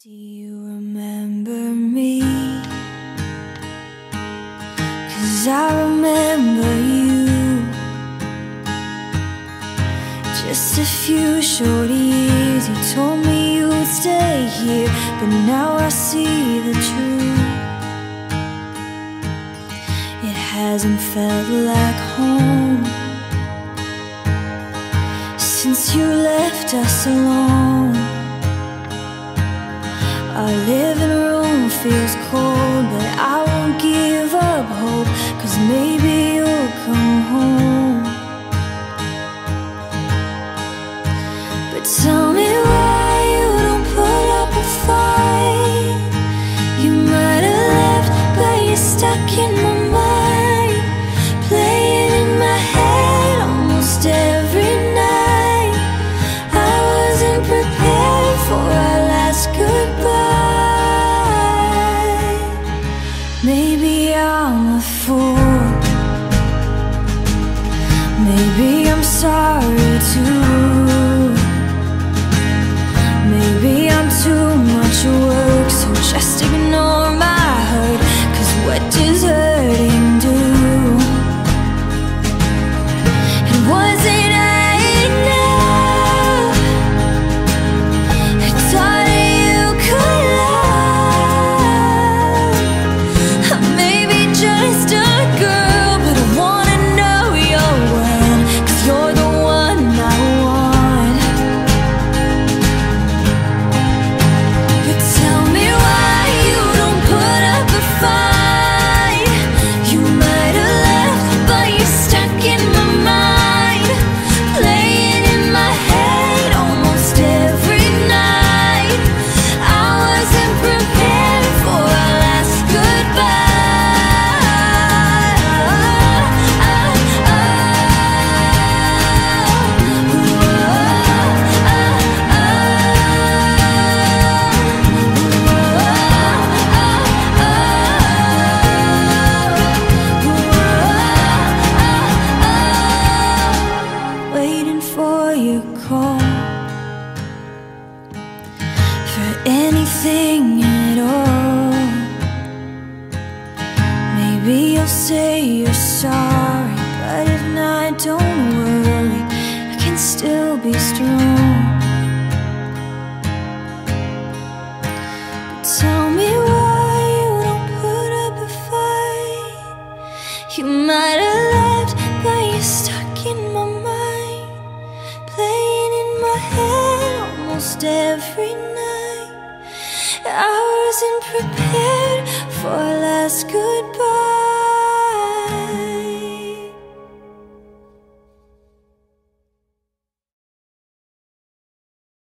Do you remember me? 'Cause I remember you. Just a few short years, you told me you'd stay here, but now I see the truth. It hasn't felt like home since you left us alone. Our living room feels cold, but I won't give up hope, 'cause maybe you'll come home. But tell me why you don't put up a fight. You might have left, but you're stuck in my mind, playing in my head almost every night. I wasn't prepared for our last goodbye. Maybe I'm a fool, maybe I'm sorry too. Maybe I'm too much work, so just ignore my hurt, 'cause what does hurting do? And wasn't I enough? I thought you could love. I may be just a girl, but I wanna know you're one, 'cause you're the one I want. But tell me why you don't put up a fight. You might have left, but you're stuck in my mind, playing in my head almost every night. I wasn't prepared for our last goodbye. Waiting for your call, for anything at all. Maybe you'll say you're sorry, but if not, don't worry, I can still be strong. But tell me why you don't put up a fight. You might have left, but you're stuck in my mind, playing in my head almost every night. I wasn't prepared for our last goodbye.